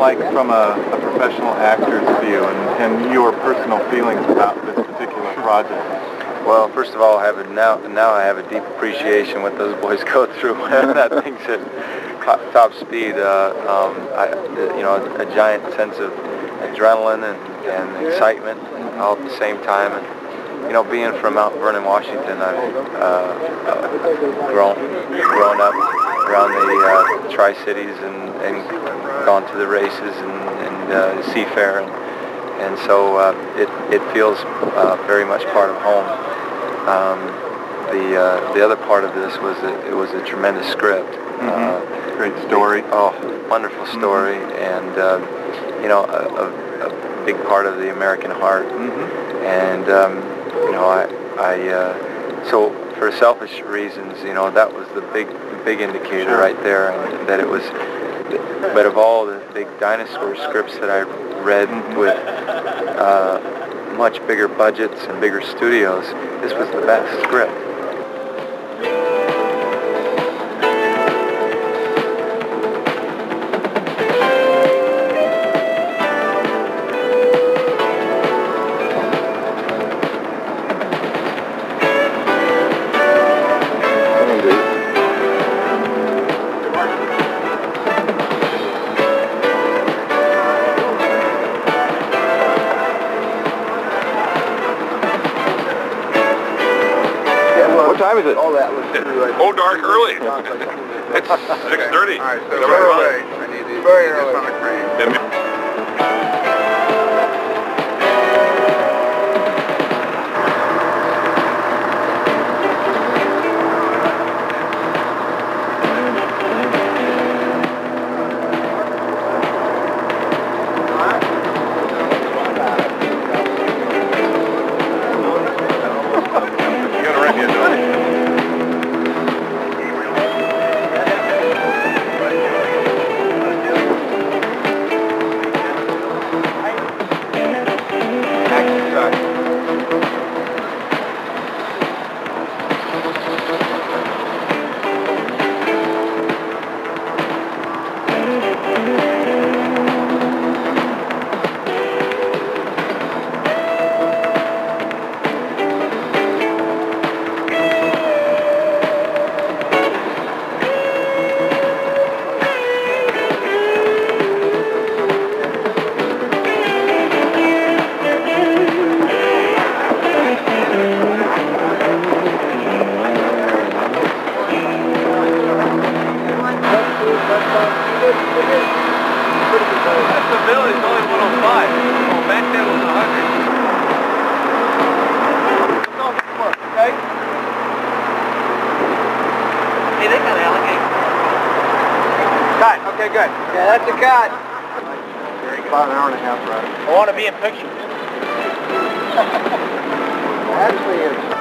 like from a professional actor's view and your personal feelings about this particular project? Well, first of all, now I have a deep appreciation what those boys go through when that thing's at top speed. A giant sense of adrenaline and excitement all at the same time. And being from Mount Vernon, Washington, I've grown up around the Tri-Cities and gone to the races and Seafair, and so it feels very much part of home. The other part of this was that it was a tremendous script. Great story. Wonderful story, and a big part of the American heart. And so for selfish reasons, that was the big indicator right there, and that it was. But of all the big dinosaur scripts that I read with much bigger budgets and bigger studios, this was the best script. What time is it? All that was through. Oh, dark early. It's 6:30. All right, so right away. I need these. Very early. On the crane. That's the bill, it's only 105. Oh, back then was 100. Okay? Hey, they got alligator. Cut. Okay, good. Yeah, that's a cut. About an hour and a half, right? I want to be in pictures. Actually, it's.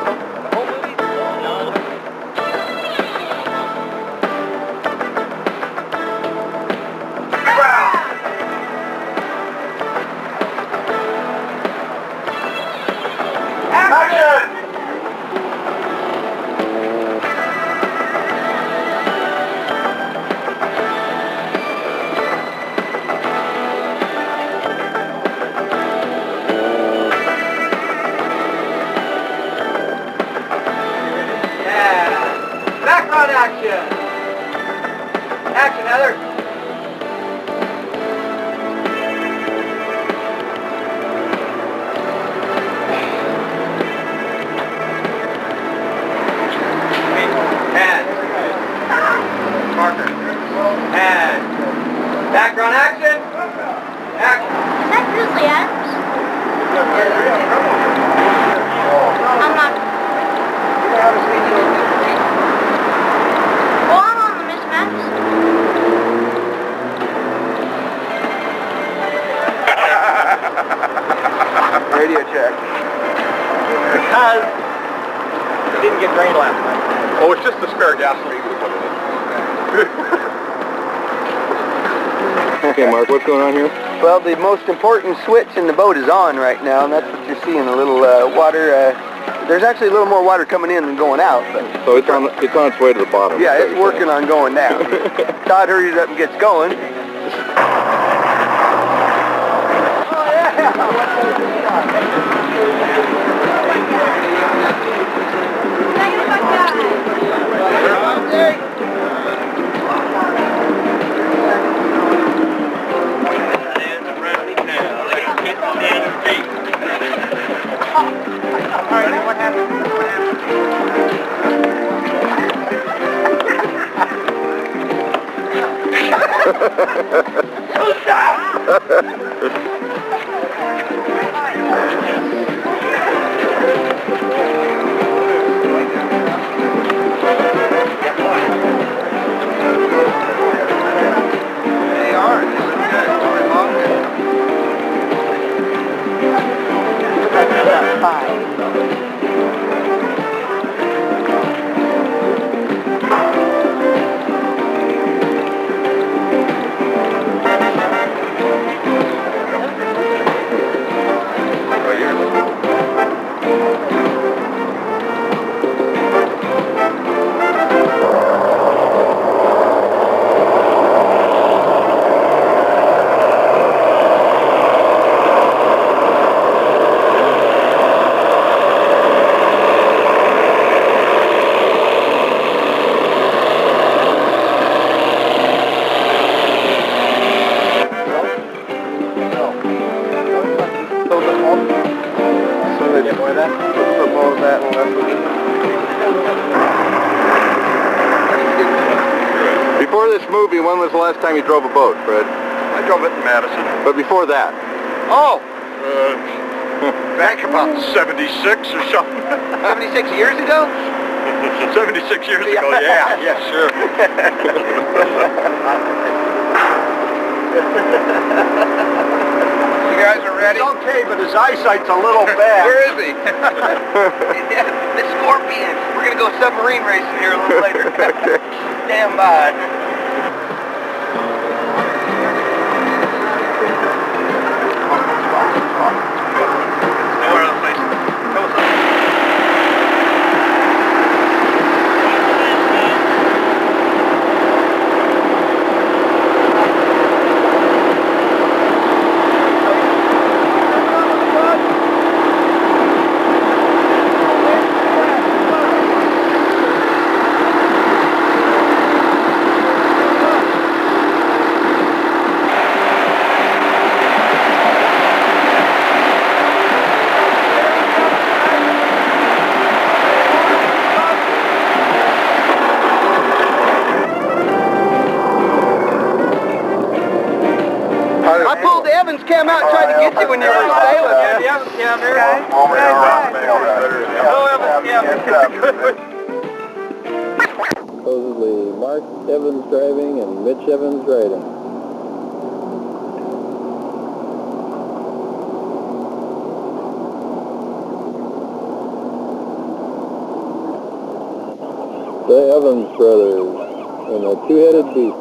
Action! Action, Heather! And Parker. And background action! Action! Is that Grizzly Adams? I'm not. Oh, I'm on the Miss Madison. Radio check. Because it didn't get drained last night. Oh, it's just the spare gasoline is what it is. Okay, Mark, what's going on here? Well, the most important switch in the boat is on right now, and that's what you're seeing, a little water. There's actually a little more water coming in than going out. But So it's on its way to the bottom. yeah, it's working on going down. Todd hurries up and gets going. Before this movie, when was the last time you drove a boat, Fred? I drove it in Madison. But before that? Oh! Back about 76 or something. 76 years ago? 76 years ago, yeah. Yeah, sure. You guys are ready? He's okay, but his eyesight's a little bad. Where is he? The Scorpion. We're going to go submarine racing here a little later. Stand by. I pulled the Evans cam out and tried to get you when you were sailing. Yeah, the Evans cam there. Hello, Evans cam. Supposedly Mark Evans driving and Mitch Evans riding. The Evans brothers in a two-headed beast.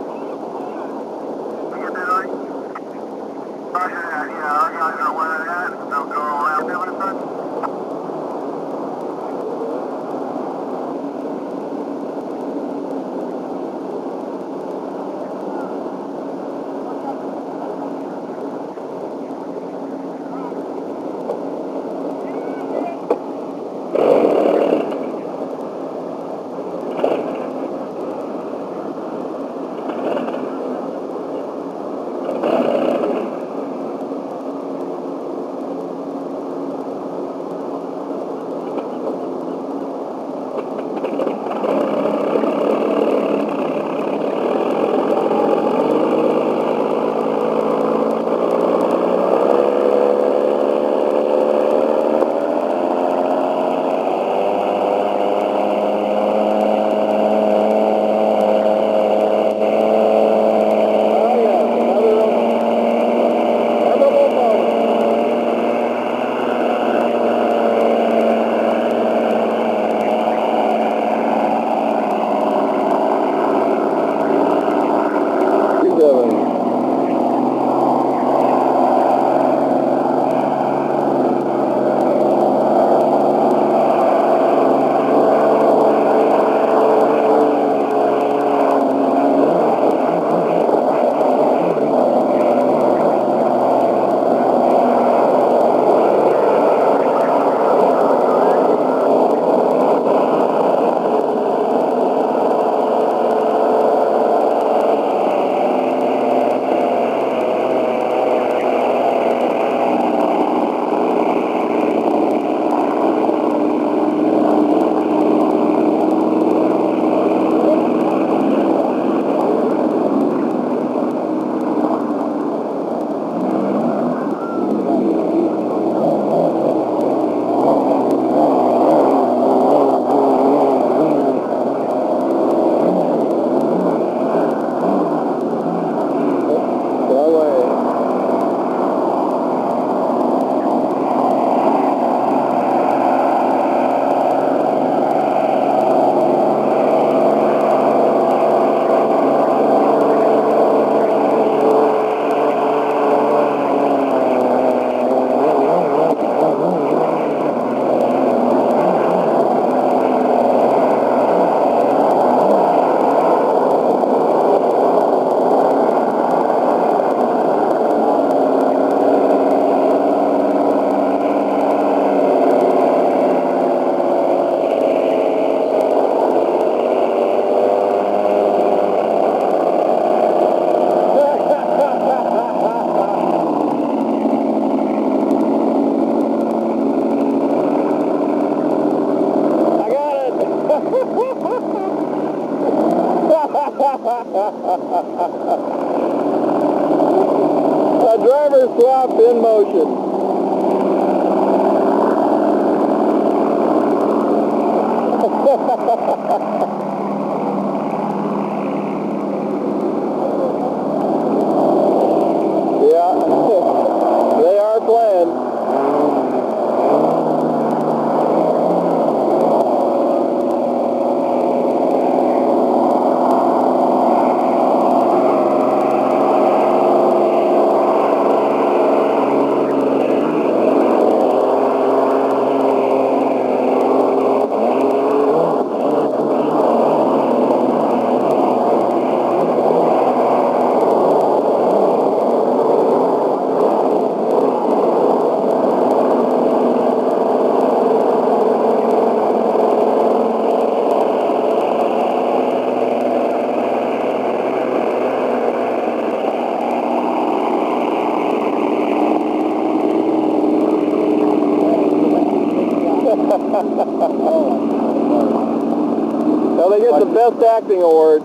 A driver swap in motion. Yeah, they are playing. Well, they get the best acting award.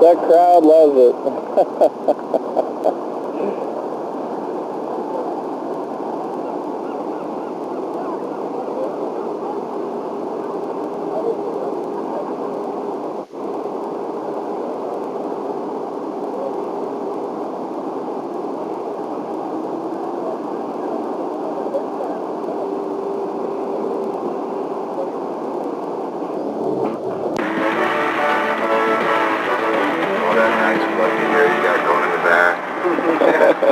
That crowd loves it.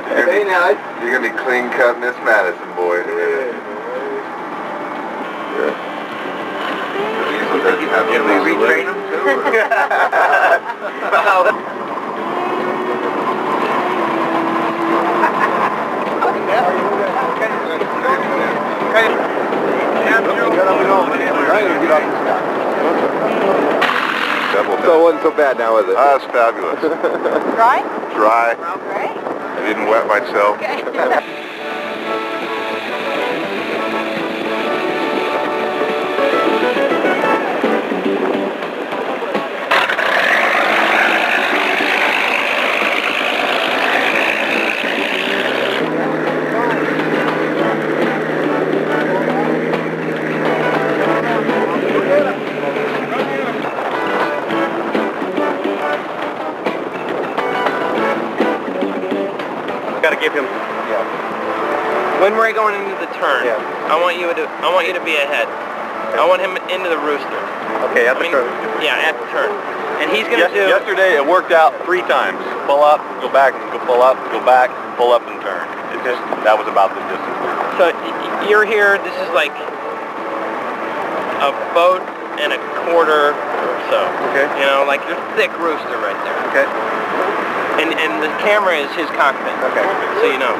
Hey, now you're gonna be clean cut Miss Madison, boy. Can we retrain him So it wasn't so bad now, was it? That's fabulous. Dry? Dry. Great. I didn't wet myself. Okay. Got to give him. When we're going into the turn, I want you to be ahead. I want him into the rooster. Okay, at the turn. Yeah, at the turn. And he's going to do. Yesterday it worked out 3 times. Pull up, go back, go pull up, go back, pull up and turn. That was about the distance. So you're here. This is like a boat and a quarter or so. Okay. You know, like your thick rooster right there. Okay. And the camera is his cockpit. Okay. So you know.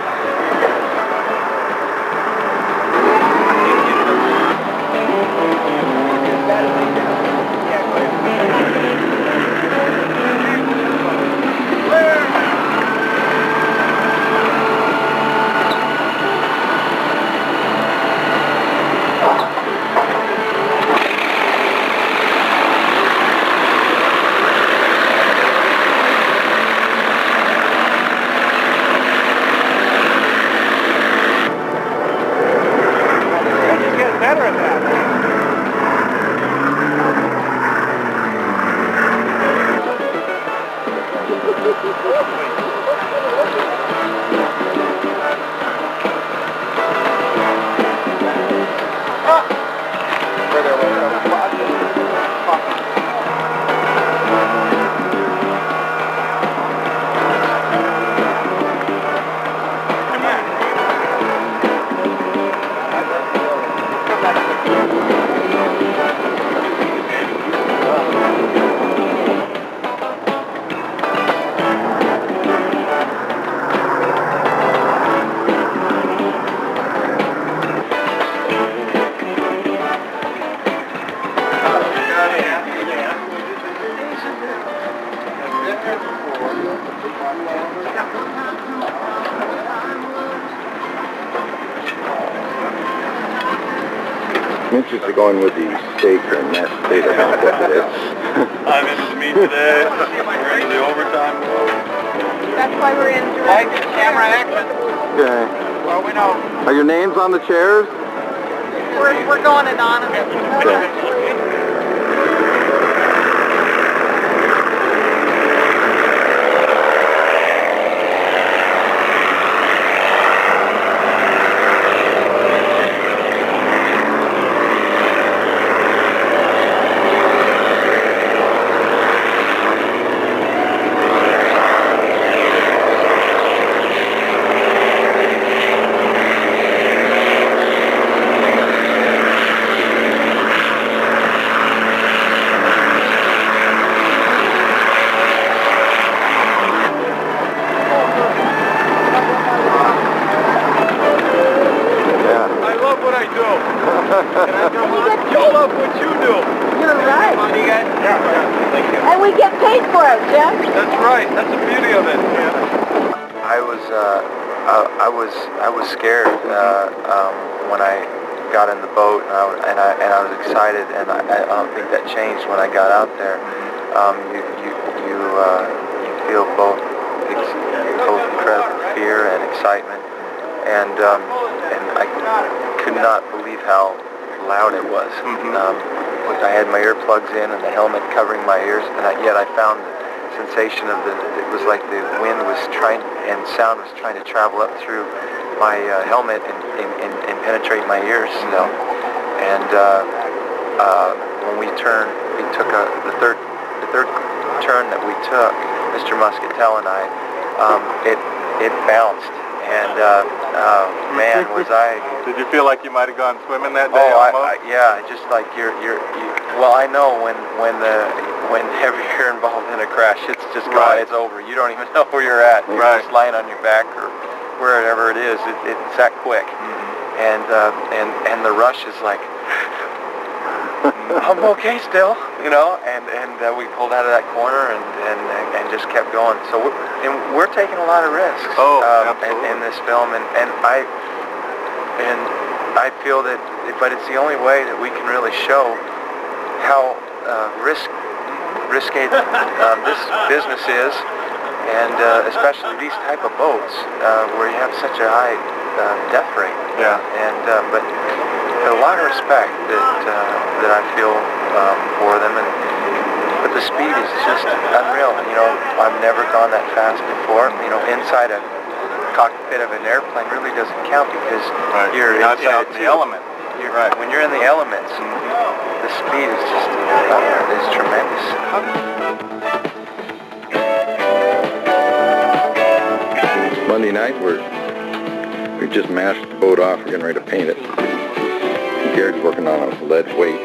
I'm interested going with the steak or mashed potato contest today. I'm into the meat today. We're into the overtime. That's why we're in Mike, camera action. Okay. Well, we know. Are your names on the chairs? We're going anonymous. Okay. You love what you do. You're right. Come on, you guys. Yeah. Thank you. And we get paid for it, Jim. That's right. That's the beauty of it. I was scared when I got in the boat, and I was excited, and I don't think that changed when I got out there. You feel both incredible fear and excitement, and I could not believe how loud it was. I had my earplugs in and the helmet covering my ears, and yet I found the sensation of it was like the wind was trying, and sound was trying to travel up through my helmet and penetrate my ears, you know. And when we took the third turn that we took, Mr. Muscatel and I, it bounced, and man, was I. Did you feel like you might have gone swimming that day? Oh, yeah, just like well, I know whenever you're involved in a crash, it's just gone, it's over. You don't even know where you're at. You're just lying on your back or wherever it is. It's that quick. And the rush is like, I'm okay still, you know. And we pulled out of that corner and just kept going. So we're taking a lot of risks in this film, and I feel that, but it's the only way that we can really show how risky this business is, and especially these type of boats where you have such a high death rate. Yeah. And but a lot of respect that I feel for them, but the speed is just unreal. You know, I've never gone that fast before. You know, inside a cockpit of an airplane really doesn't count because you're inside the element. When you're in the elements, the speed is just is tremendous. Monday night, we just mashed the boat off. We're getting ready to paint it. Garrett's working on a lead weight.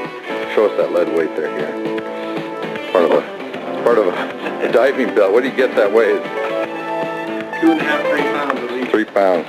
Show us that lead weight there, Garrett. Part of a diving belt. What do you get that weight? 2.5, 3 pounds at least. 3 pounds.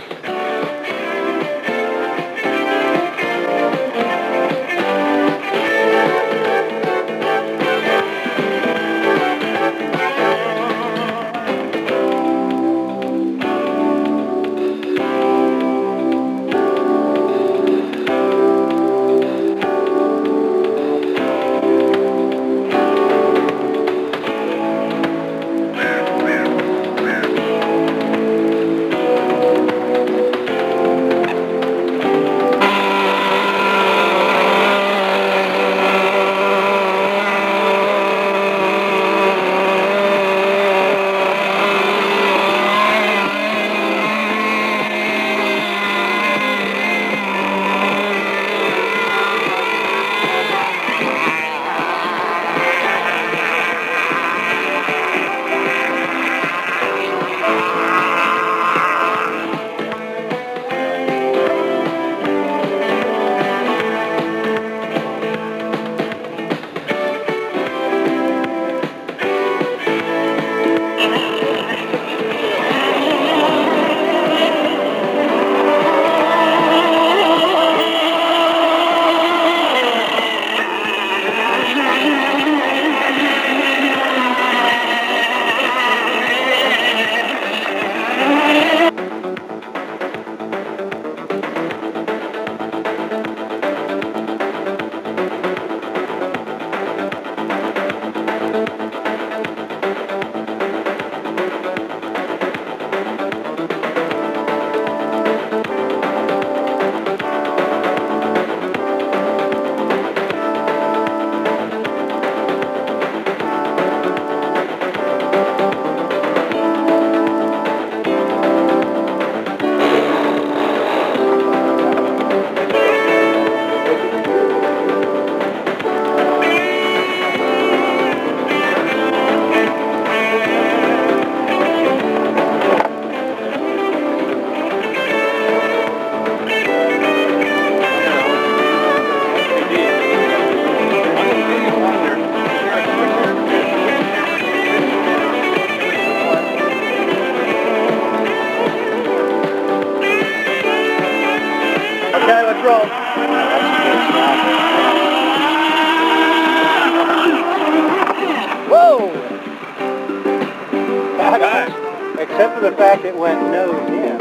for the fact it went nose in.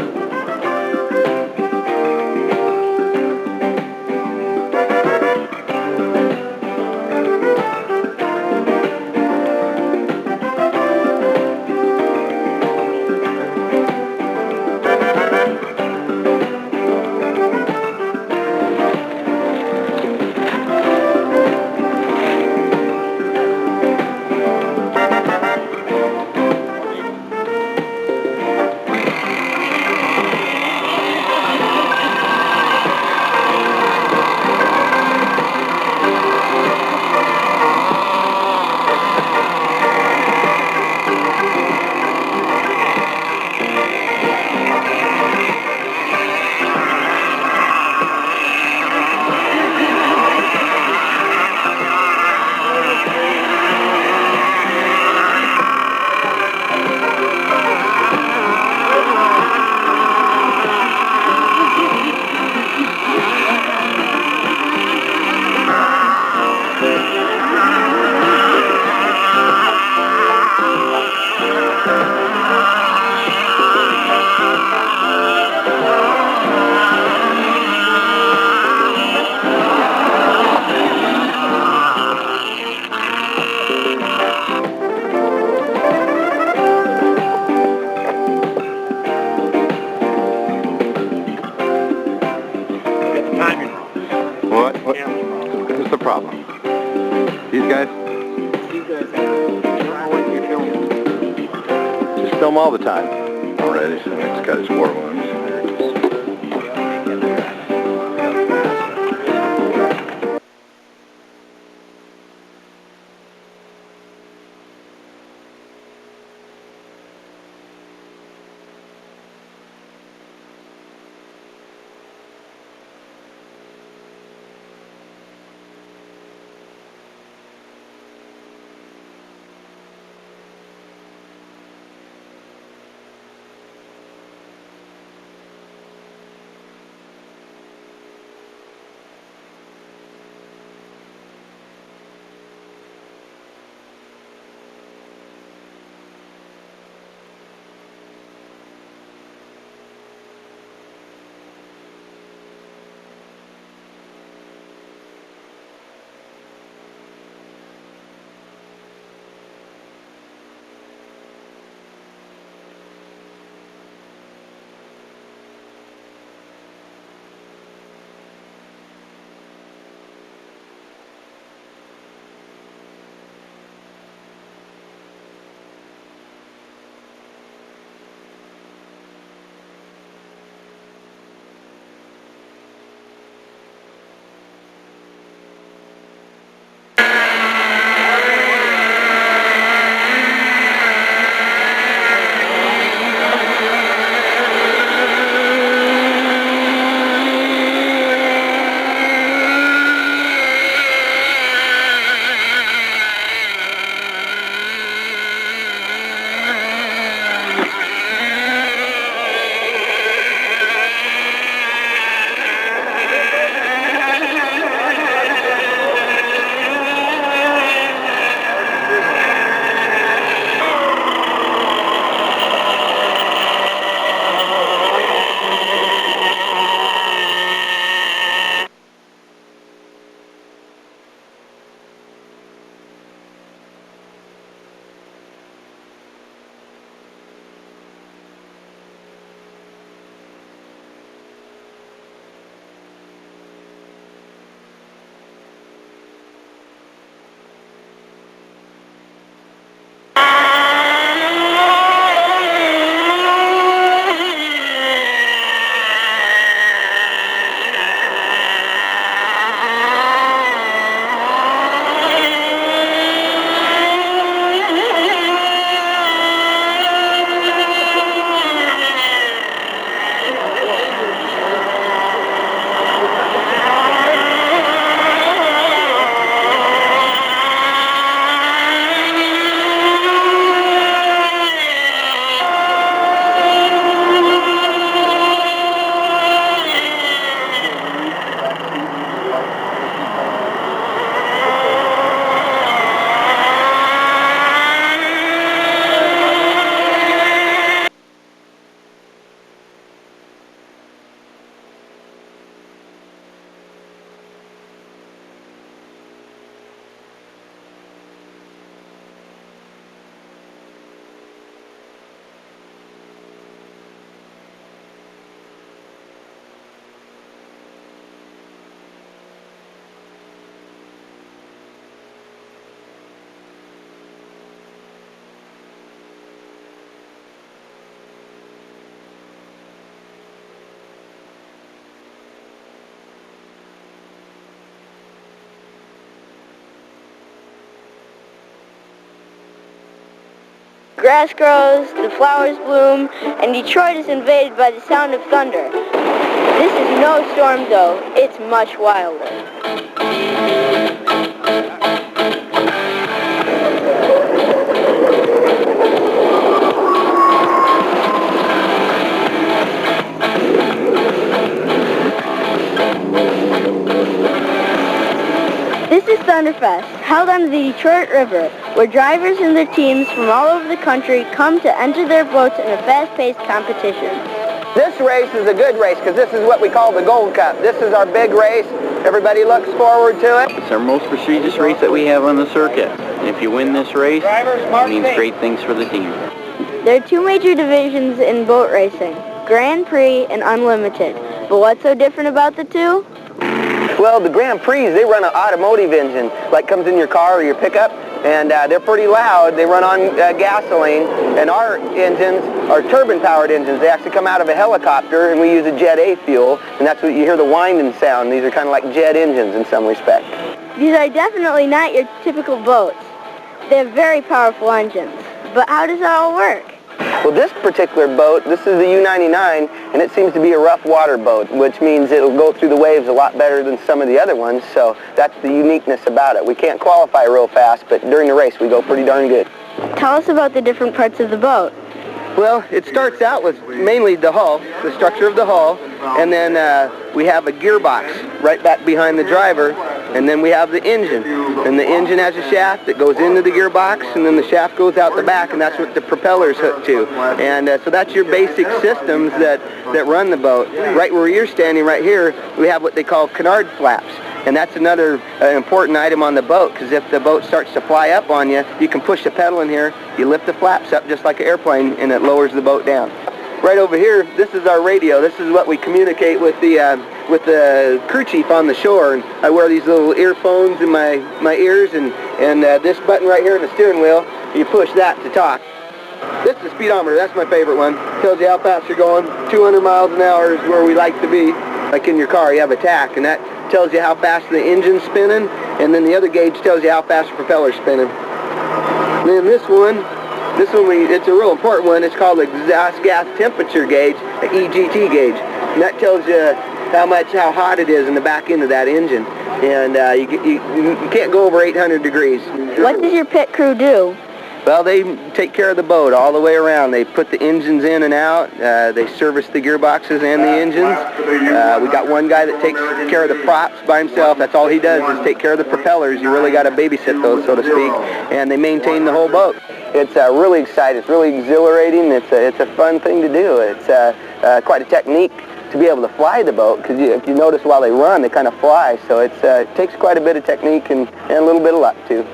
What's the problem? These guys? Just film all the time. Alrighty, so the next guy's 4-1. grass grows, the flowers bloom, and Detroit is invaded by the sound of thunder. This is no storm though, it's much wilder. This is Thunderfest, held on the Detroit River, where drivers and their teams from all over the country come to enter their boats in a fast-paced competition. This race is a good race because this is what we call the Gold Cup. This is our big race. Everybody looks forward to it. It's our most prestigious race that we have on the circuit. And if you win this race, it means great things for the team. There are two major divisions in boat racing, Grand Prix and Unlimited. But what's so different about the two? Well, the Grand Prix, they run an automotive engine, like comes in your car or your pickup, and they're pretty loud. They run on gasoline, and our engines are turbine-powered engines. They actually come out of a helicopter, and we use a Jet A fuel, and that's what you hear the winding sound. These are kind of like jet engines in some respect. These are definitely not your typical boats. They have very powerful engines. But how does that all work? Well, this particular boat, this is the U-99, and it seems to be a rough water boat, which means it'll go through the waves a lot better than some of the other ones, so that's the uniqueness about it. We can't qualify real fast, but during the race we go pretty darn good. Tell us about the different parts of the boat. Well, it starts out with mainly the hull, the structure of the hull, and then we have a gearbox right back behind the driver, and then we have the engine. And the engine has a shaft that goes into the gearbox, and then the shaft goes out the back, and that's what the propeller's hooked to. And so that's your basic systems that run the boat. Right where you're standing right here, we have what they call canard flaps. And that's another important item on the boat, because if the boat starts to fly up on you, you can push the pedal in here, you lift the flaps up just like an airplane, and it lowers the boat down. Right over here, this is our radio. This is what we communicate with the crew chief on the shore. And I wear these little earphones in my ears, and this button right here in the steering wheel, you push that to talk. This is the speedometer. That's my favorite one. Tells you how fast you're going. 200 miles an hour is where we like to be. Like in your car, you have a tach, and that tells you how fast the engine's spinning, and then the other gauge tells you how fast the propeller's spinning. And then this one, it's a real important one. It's called the exhaust gas temperature gauge, the EGT gauge, and that tells you how hot it is in the back end of that engine. And you can't go over 800 degrees. What does your pit crew do? Well, they take care of the boat all the way around. They put the engines in and out. They service the gearboxes and the engines. We got one guy that takes care of the props by himself. That's all he does is take care of the propellers. You really got to babysit those, so to speak. And they maintain the whole boat. It's really exciting. It's really exhilarating. It's a fun thing to do. It's quite a technique to be able to fly the boat, because if you notice while they run, they kind of fly. So it takes quite a bit of technique and a little bit of luck, too.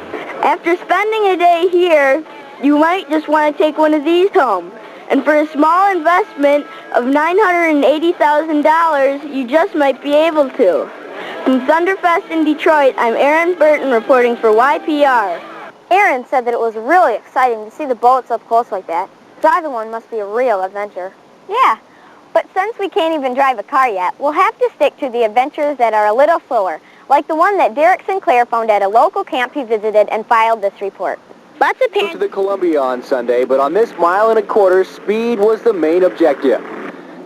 After spending a day here, you might just want to take one of these home. And for a small investment of $980,000, you just might be able to. From Thunderfest in Detroit, I'm Erin Burton reporting for YPR. Aaron said that it was really exciting to see the boats up close like that. Driving one must be a real adventure. Yeah, but since we can't even drive a car yet, we'll have to stick to the adventures that are a little slower, like the one that Derek Sinclair found at a local camp he visited and filed this report. Lots of to the Columbia on Sunday, but on this 1.25 miles, speed was the main objective.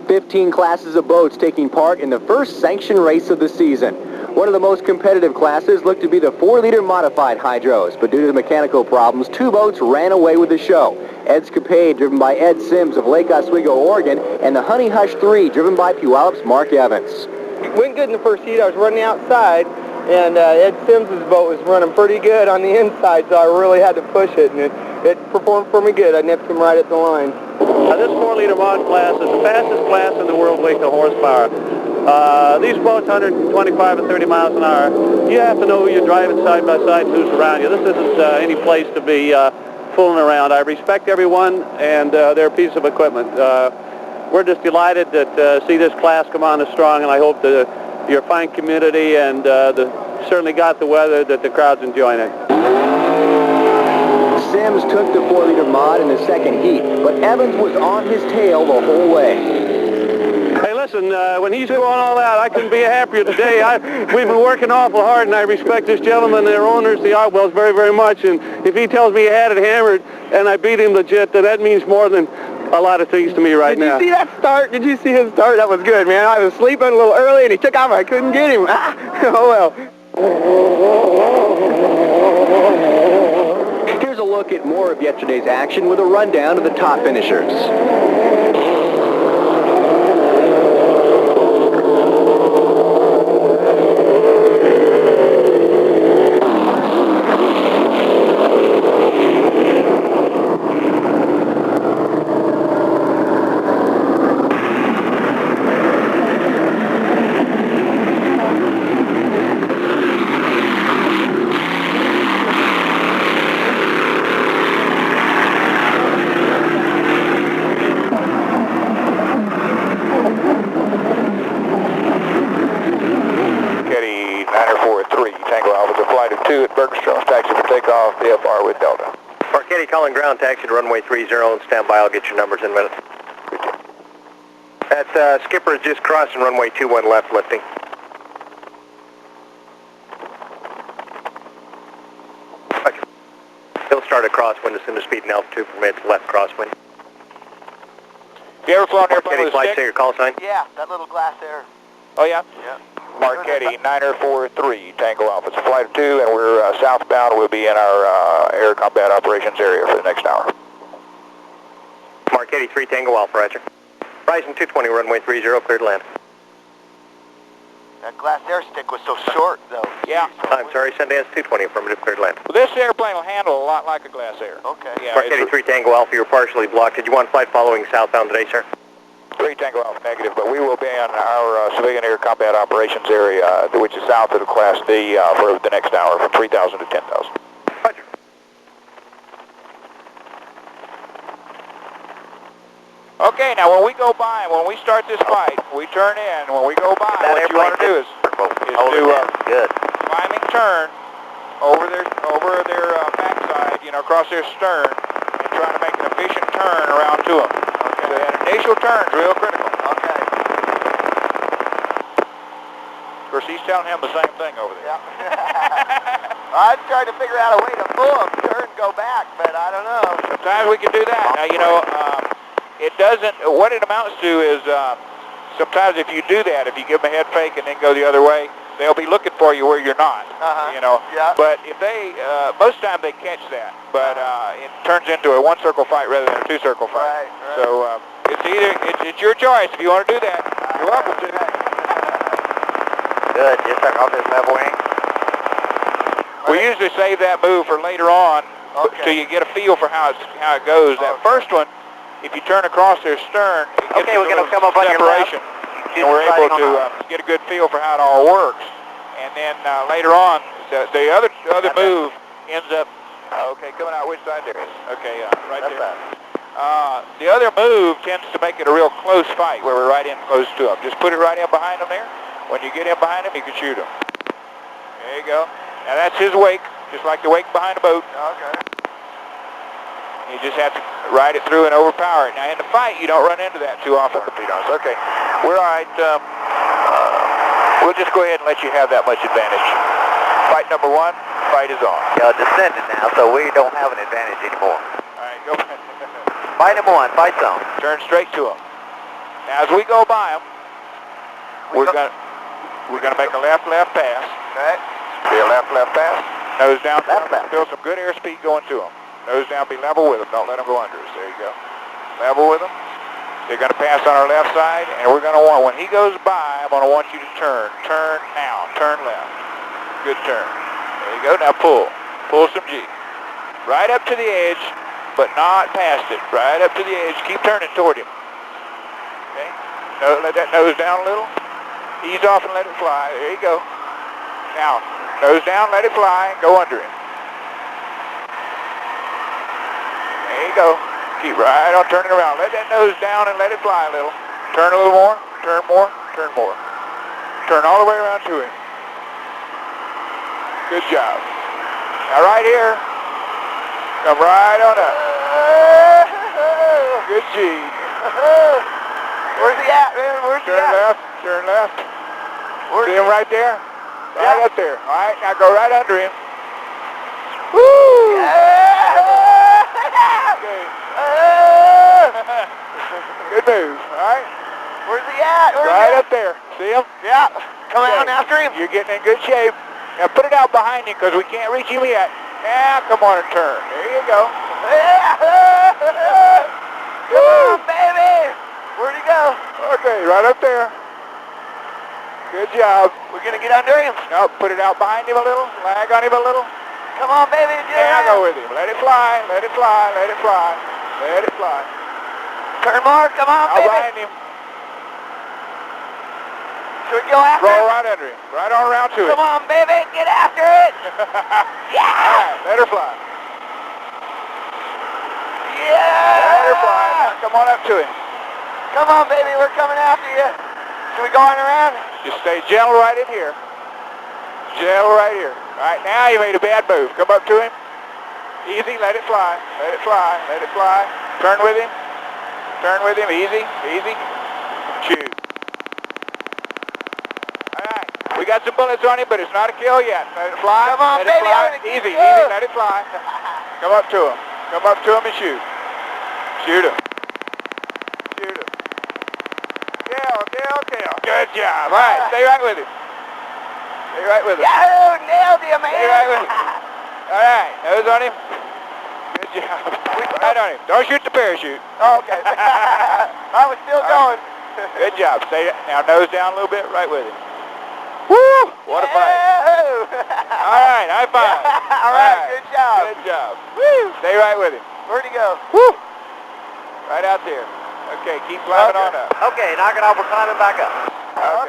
15 classes of boats taking part in the first sanctioned race of the season. One of the most competitive classes looked to be the 4-liter modified hydros, but due to mechanical problems, 2 boats ran away with the show. Edscapade, driven by Ed Sims of Lake Oswego, Oregon, and the Honey Hush 3, driven by Puyallups' Mark Evans. Went good in the first heat. I was running outside, and Ed Sims' boat was running pretty good on the inside, so I really had to push it, and it performed for me good. I nipped him right at the line. This 4-liter mod class is the fastest class in the world weight to horsepower. These boats, 125 and 30 miles an hour, you have to know who you're driving side by side and who's around you. This isn't any place to be fooling around. I respect everyone and their piece of equipment. We're just delighted to see this class come on as strong, and I hope that your fine community and certainly got the weather that the crowd's enjoying it. Sims took the 4-liter mod in the second heat, but Evans was on his tail the whole way. Hey, listen, when he's doing all that, I couldn't be happier today. We've been working awful hard, and I respect this gentleman, their owners, the Otwells, very, very much. And if he tells me he had it hammered and I beat him legit, then that means more than a lot of things to me right now. Did you see that start? Did you see his start? That was good, man. I was sleeping a little early, and he took off. I couldn't get him. Oh, well. Here's a look at more of yesterday's action with a rundown of the top finishers. Calling ground, taxi to runway 30 and stand by. I'll get your numbers in a minute. That skipper is just crossing runway 21 left, lifting. Okay. He'll start a crosswind as soon as speed and altitude permits, left crosswind. Have you ever flown airplane with a flight stick? your call sign? Yeah, that little glass there. Oh, yeah? Yeah. Marquetti, 943, Tango Alpha. It's a flight of 2, and we're southbound. We'll be in our air combat operations area for the next hour. Marquetti, 3 Tango Alpha, roger. Horizon 220, runway 30, cleared to land. That glass air stick was so short, though. Yeah. I'm sorry, Sundance 220, affirmative, cleared to land. Well, this airplane will handle a lot like a glass air. Okay. Yeah, Marquetti, 3 Tango Alpha, you're partially blocked. Did you want flight following southbound today, sir? 3 Tango Alpha, negative, but we will be in our civilian air combat operations area, which is south of the Class D, for the next hour, from 3,000 to 10,000. Roger. Okay, now when we go by, when we start this fight, we turn in. When we go by, what you want to do is do good climbing turn over their backside, across their stern, and try to make an efficient turn around to them. So that initial turn's real critical. Okay. Of course, he's telling him the same thing over there. Yeah. I tried to figure out a way to pull him, turn, go back, but I don't know. Sometimes we can do that. Now, it doesn't, what it amounts to is sometimes if you do that, if you give them a head fake and then go the other way, they'll be looking for you where you're not, Yeah. But if they, most of the time they catch that, but it turns into a one-circle fight rather than a two-circle fight. Right. So it's your choice if you want to do that. You're welcome to. Good, just like off this level wing. We usually save that move for later on, till you get a feel for how it goes. That first one, if you turn across their stern, it gets we're going to come up on your left. separation. And we're able to get a good feel for how it all works. And then later on, the other move ends up, coming out which side there is. Okay, right there. The other move tends to make it a real close fight where we're right in close to them. Just put it right in behind them there. When you get in behind them, you can shoot them. There you go. Now that's his wake, just like the wake behind a boat. Okay. You just have to ride it through and overpower it. Now in the fight, you don't run into that too often. Okay, we're all right. We'll just go ahead and let you have that much advantage. Fight number 1, fight is on. Y'all descended now, so we don't have an advantage anymore. All right, go ahead. Fight number 1, fight zone. Turn straight to them. Now as we go by them, we're gonna make a left pass. Okay. Be a left pass. Nose down. Left. Feel some good airspeed going to them. Nose down, be level with them. Don't let them go under us. There you go. Level with them. They're going to pass on our left side, and we're going to want, when he goes by, I'm going to want you to turn. Turn now. Turn left. Good turn. There you go. Now pull. Pull some G. Right up to the edge, but not past it. Right up to the edge. Keep turning toward him. Okay? Let that nose down a little. Ease off and let it fly. There you go. Now, nose down, let it fly, and go under him. There you go. Keep right on turning around. Let that nose down and let it fly a little. Turn a little more, turn more, turn more. Turn all the way around to him. Good job. Now right here, come right on up. Good G. Where's he at, man? Where's he at? Turn left. See him right there? Right up there. All right, now go right under him. Woo! Yeah! Okay. Good move. All right. Where's he at? Right up there. See him? Yeah. Come out after him. You're getting in good shape. Now put it out behind him because we can't reach him yet. Now come on and turn. There you go. Woo, baby! Where'd he go? Okay, right up there. Good job. We're gonna get under him. No, put it out behind him a little. Lag on him a little. Come on, baby. Now go with him. Let it fly. Let it fly. Let it fly. Let it fly. Turn more. Come on, Now baby. behind him. Should we go after Roll him? right under him. Right on around to it. Come on, baby. Get after it. Yeah. All right, let her fly. Yeah. Let her fly. Now come on up to him. Come on, baby. We're coming after you. Should we go on around? Just stay gentle right in here. Gentle right here. All right, now you made a bad move. Come up to him. Easy, let it fly. Let it fly. Let it fly. Turn with him. Turn with him. Easy. Easy. Shoot. All right. We got some bullets on him, but it's not a kill yet. Let it fly. Come on, let baby. it fly. I'm gonna Easy. get you. Easy. Let it fly. Come up to him. Come up to him and shoot. Shoot him. Shoot him. Kill. Kill. Kill. Good job. All right. Stay right with him. Stay right with him. Yahoo! Nailed you, man. Stay right with him. All right. Nose on him. Good job. Right on him. Don't shoot the parachute. Oh, okay. I was still going. Good job. Stay now. Nose down a little bit. Right with him. Woo! What a fight. All right. High five. All right. Good job. Good job. Woo! Stay right with him. Where'd he go? Woo! Right out there. Okay. Keep climbing on up. Okay. Knock it off. We're climbing back up.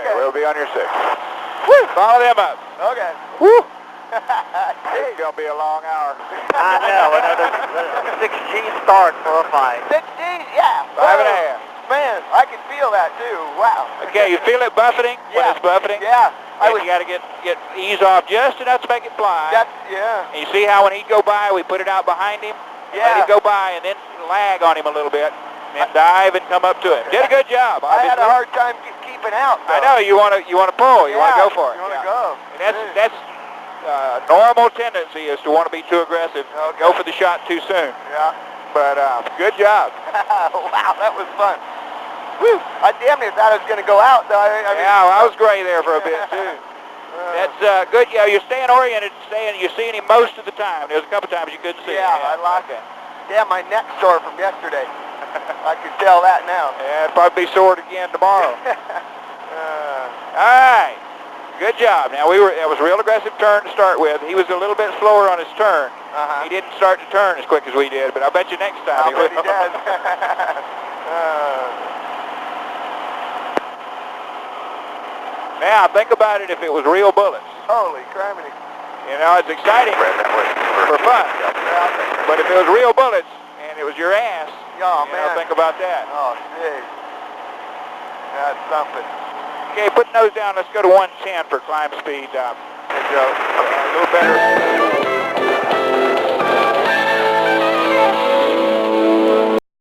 Okay. We'll be on your 6. Woo! Follow them up. Okay. Woo! It's going to be a long hour. I know. Another 16 start for a fight. 16? Yeah. 5.5. Man, I can feel that too. Wow. Okay, you feel it buffeting when it's buffeting? Yeah. You got to get ease off just enough to make it fly. Yeah. And you see how when he'd go by, we put it out behind him? Yeah. Let him go by and then lag on him a little bit. And then dive and come up to him. Did a good job. I had a hard time keeping out, though. I know, you want to pull. You want to go for it. You want to go. And that's normal tendency is to want to be too aggressive. Go for the shot too soon. Yeah. But good job. Wow, that was fun. Woo! I damn near thought I was going to go out, though. I mean, I was gray there for a bit, too. That's good. Yeah, you're staying oriented, you're seeing him most of the time. There's a couple times you couldn't see him. I like it. Damn, my neck's sore from yesterday. I can tell that now. Yeah, it'll probably be sore again tomorrow. All right. Good job. Now, that was a real aggressive turn to start with. He was a little bit slower on his turn. He didn't start to turn as quick as we did, but I bet you next time he will. He does. Now, think about it if it was real bullets. Holy criminy. You know, it's exciting for fun. But if it was real bullets and it was your ass, think about that. Oh, jeez. That's something. Okay, put the nose down. Let's go to 110 for climb speed. A little better.